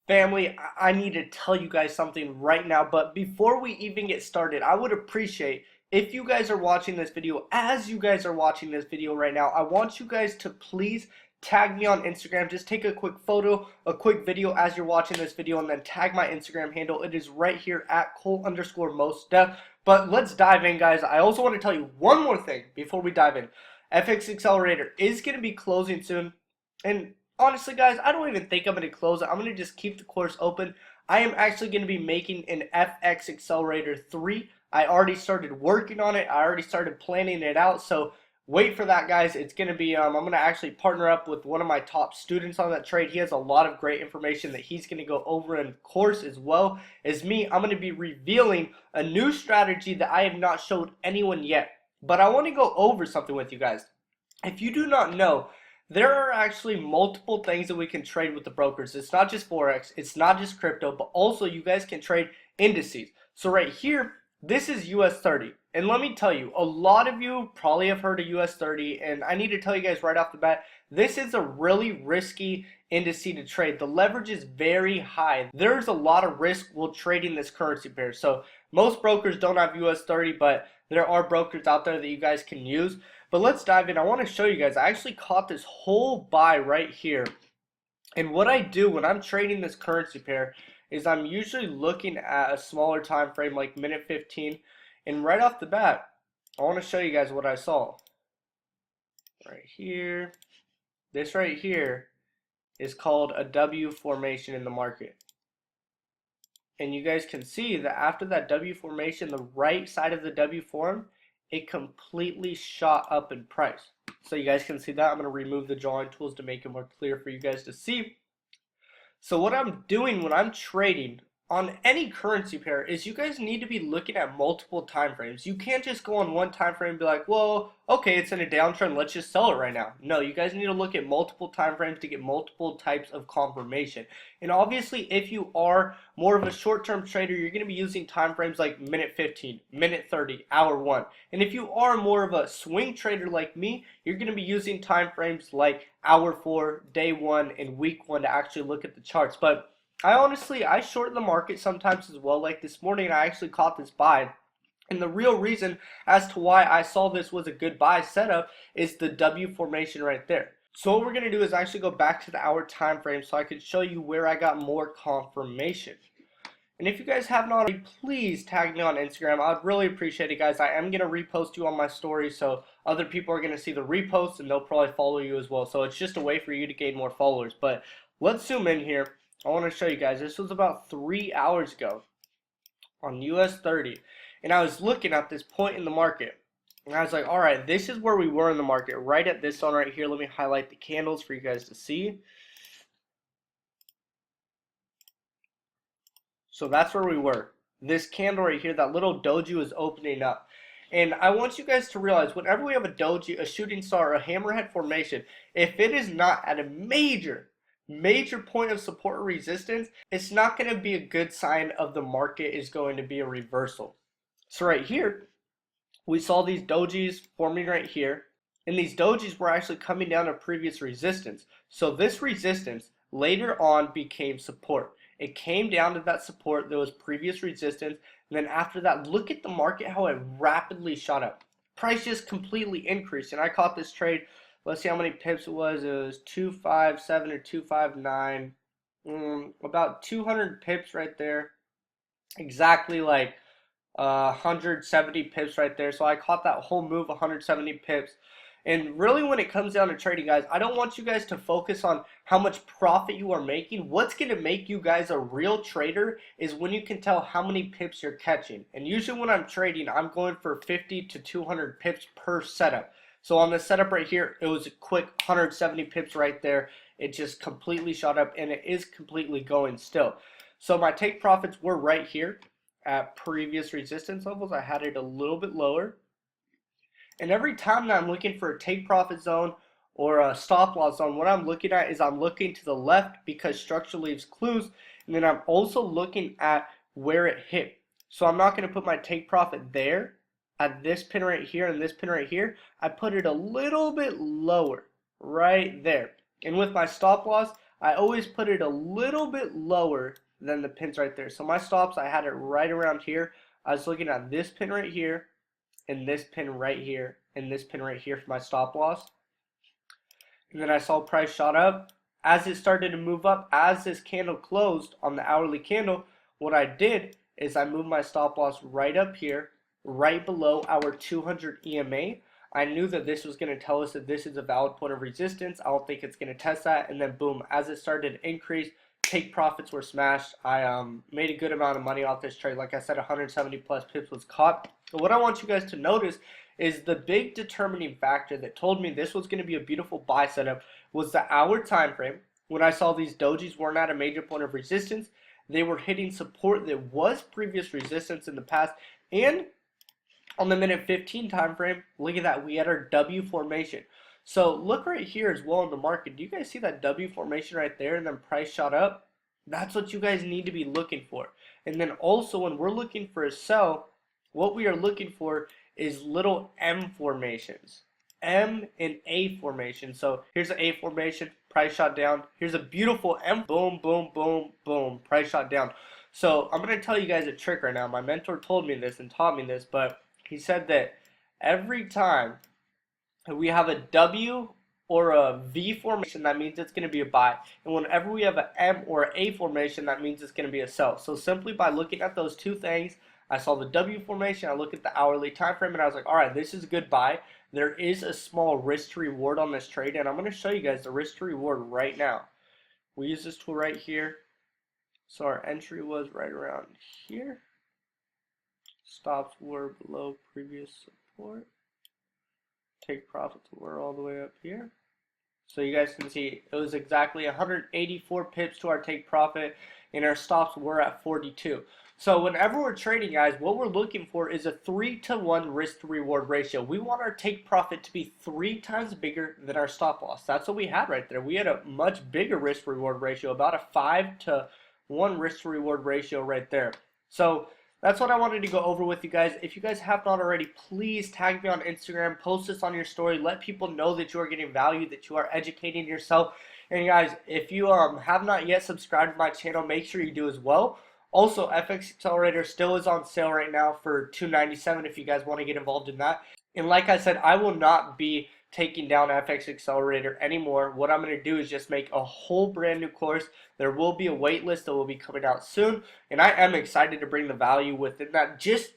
Family, I need to tell you guys something right now, but before we even get started, I would appreciate if you guys are watching this video, as you guys are watching this video right now, I want you guys to please tag me on Instagram. Just take a quick photo, a quick video as you're watching this video, and then tag my Instagram handle. It is right here at Colt_most def. But let's dive in, guys. I also want to tell you one more thing before we dive in. FX Accelerator is going to be closing soon, and honestly, guys, I don't even think I'm going to close it. I'm going to just keep the course open. I am actually going to be making an FX Accelerator 3. I already started working on it. I already started planning it out. So wait for that, guys. It's going to be, I'm going to actually partner up with one of my top students on that trade. He has a lot of great information that he's going to go over in course, as well as me. I'm going to be revealing a new strategy that I have not showed anyone yet. But I want to go over something with you guys. If you do not know, there are actually multiple things that we can trade with the brokers. It's not just forex, it's not just crypto, but also you guys can trade indices. So right here, this is US 30. And let me tell you, a lot of you probably have heard of US 30, and I need to tell you guys right off the bat, this is a really risky index to trade. The leverage is very high. There's a lot of risk while trading this currency pair. So most brokers don't have US 30, but there are brokers out there that you guys can use. But let's dive in. I want to show you guys. I actually caught this whole buy right here. And what I do when I'm trading this currency pair is I'm usually looking at a smaller time frame, like minute 15. And right off the bat, I want to show you guys what I saw. Right here. This right here is called a W formation in the market. And you guys can see that after that W formation, the right side of the W form, it completely shot up in price. So you guys can see that. I'm going to remove the drawing tools to make it more clear for you guys to see. So what I'm doing when I'm trading on any currency pair is you guys need to be looking at multiple time frames. You can't just go on one time frame and be like, well, okay, it's in a downtrend, let's just sell it right now. No, you guys need to look at multiple time frames to get multiple types of confirmation. And obviously, if you are more of a short-term trader, you're going to be using time frames like minute 15, minute 30, hour 1. And if you are more of a swing trader like me, you're going to be using time frames like hour 4, day 1, and week 1 to actually look at the charts. But I short the market sometimes as well. Like this morning, I actually caught this buy. And the real reason as to why I saw this was a good buy setup is the W formation right there. So what we're going to do is actually go back to the hour time frame so I can show you where I got more confirmation. And if you guys haven't already, please tag me on Instagram. I'd really appreciate it, guys. I am going to repost you on my story, so other people are going to see the repost and they'll probably follow you as well. So it's just a way for you to gain more followers. But let's zoom in here. I want to show you guys. This was about 3 hours ago on US 30. And I was looking at this point in the market. And I was like, all right, this is where we were in the market. Right at this zone right here. Let me highlight the candles for you guys to see. So that's where we were. This candle right here, that little doji was opening up. And I want you guys to realize whenever we have a doji, a shooting star, a hammerhead formation, if it is not at a major point of support or resistance, it's not going to be a good sign of the market is going to be a reversal. So right here, we saw these dojis forming right here, and these dojis were actually coming down to previous resistance. So this resistance later on became support. It came down to that support, there was previous resistance, and then after that, look at the market, how it rapidly shot up. Price just completely increased, and I caught this trade. Let's see how many pips it was. It was 257 or 259. About 200 pips right there. Exactly like 170 pips right there. So I caught that whole move, 170 pips. And really when it comes down to trading, guys, I don't want you guys to focus on how much profit you are making. What's going to make you guys a real trader is when you can tell how many pips you're catching. And usually when I'm trading, I'm going for 50 to 200 pips per setup. So on this setup right here, it was a quick 170 pips right there. It just completely shot up, and it is completely going still. So my take profits were right here at previous resistance levels. I had it a little bit lower. And every time that I'm looking for a take profit zone or a stop loss zone, what I'm looking at is I'm looking to the left because structure leaves clues. And then I'm also looking at where it hit. So I'm not going to put my take profit there at this pin right here and this pin right here. I put it a little bit lower right there. And with my stop loss, I always put it a little bit lower than the pins right there. So my stops, I had it right around here. I was looking at this pin right here, and this pin right here, and this pin right here for my stop loss. And then I saw price shot up. As it started to move up, as this candle closed on the hourly candle, what I did is I moved my stop loss right up here, right below our 200 EMA. I knew that this was going to tell us that this is a valid point of resistance. I don't think it's going to test that. And then boom, as it started to increase, take profits were smashed. I made a good amount of money off this trade. Like I said, 170 plus pips was caught. But what I want you guys to notice is the big determining factor that told me this was going to be a beautiful buy setup was the hour time frame. When I saw these dojis weren't at a major point of resistance, they were hitting support that was previous resistance in the past. And on the minute 15 time frame, look at that, we had our W formation. So look right here as well in the market. Do you guys see that W formation right there and then price shot up? That's what you guys need to be looking for. And then also when we're looking for a sell, what we are looking for is little M formations. M and A formation. So here's an A formation, price shot down. Here's a beautiful M, boom, boom, boom, boom, price shot down. So I'm going to tell you guys a trick right now. My mentor told me this and taught me this, but he said that every time we have a W or a V formation, that means it's going to be a buy. And whenever we have an M or an A formation, that means it's going to be a sell. So simply by looking at those two things, I saw the W formation, I look at the hourly time frame, and I was like, all right, this is a good buy. There is a small risk to reward on this trade, and I'm going to show you guys the risk to reward right now. We use this tool right here. So our entry was right around here. Stops were below previous support. Take profits were all the way up here. So you guys can see it was exactly 184 pips to our take profit, and our stops were at 42. So whenever we're trading, guys, what we're looking for is a 3-to-1 risk to reward ratio. We want our take profit to be 3 times bigger than our stop loss. That's what we had right there. We had a much bigger risk to reward ratio, about a 5-to-1 risk to reward ratio right there. So that's what I wanted to go over with you guys. If you guys have not already, please tag me on Instagram, post this on your story, let people know that you are getting value, that you are educating yourself. And guys, if you have not yet subscribed to my channel, make sure you do as well. Also, FX Accelerator still is on sale right now for $297 if you guys want to get involved in that. And like I said, I will not be taking down FX Accelerator anymore. What I'm going to do is just make a whole brand new course. There will be a wait list that will be coming out soon, and I am excited to bring the value within that. Just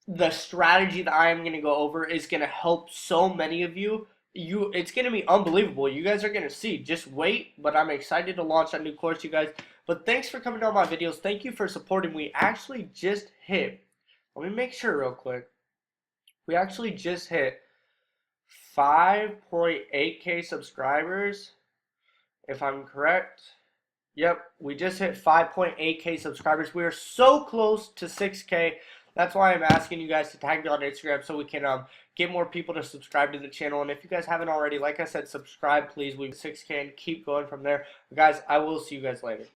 the strategy that I am going to go over is going to help so many of you. It's going to be unbelievable. You guys are going to see. Just wait, but I'm excited to launch that new course, you guys. But thanks for coming on my videos. Thank you for supporting. We actually just hit, let me make sure real quick. We actually just hit 5.8K subscribers, if I'm correct. Yep, we just hit 5.8K subscribers. We are so close to 6K. That's why I'm asking you guys to tag me on Instagram so we can get more people to subscribe to the channel. And if you guys haven't already, like I said, subscribe, please. We've 6K and keep going from there. Guys, I will see you guys later.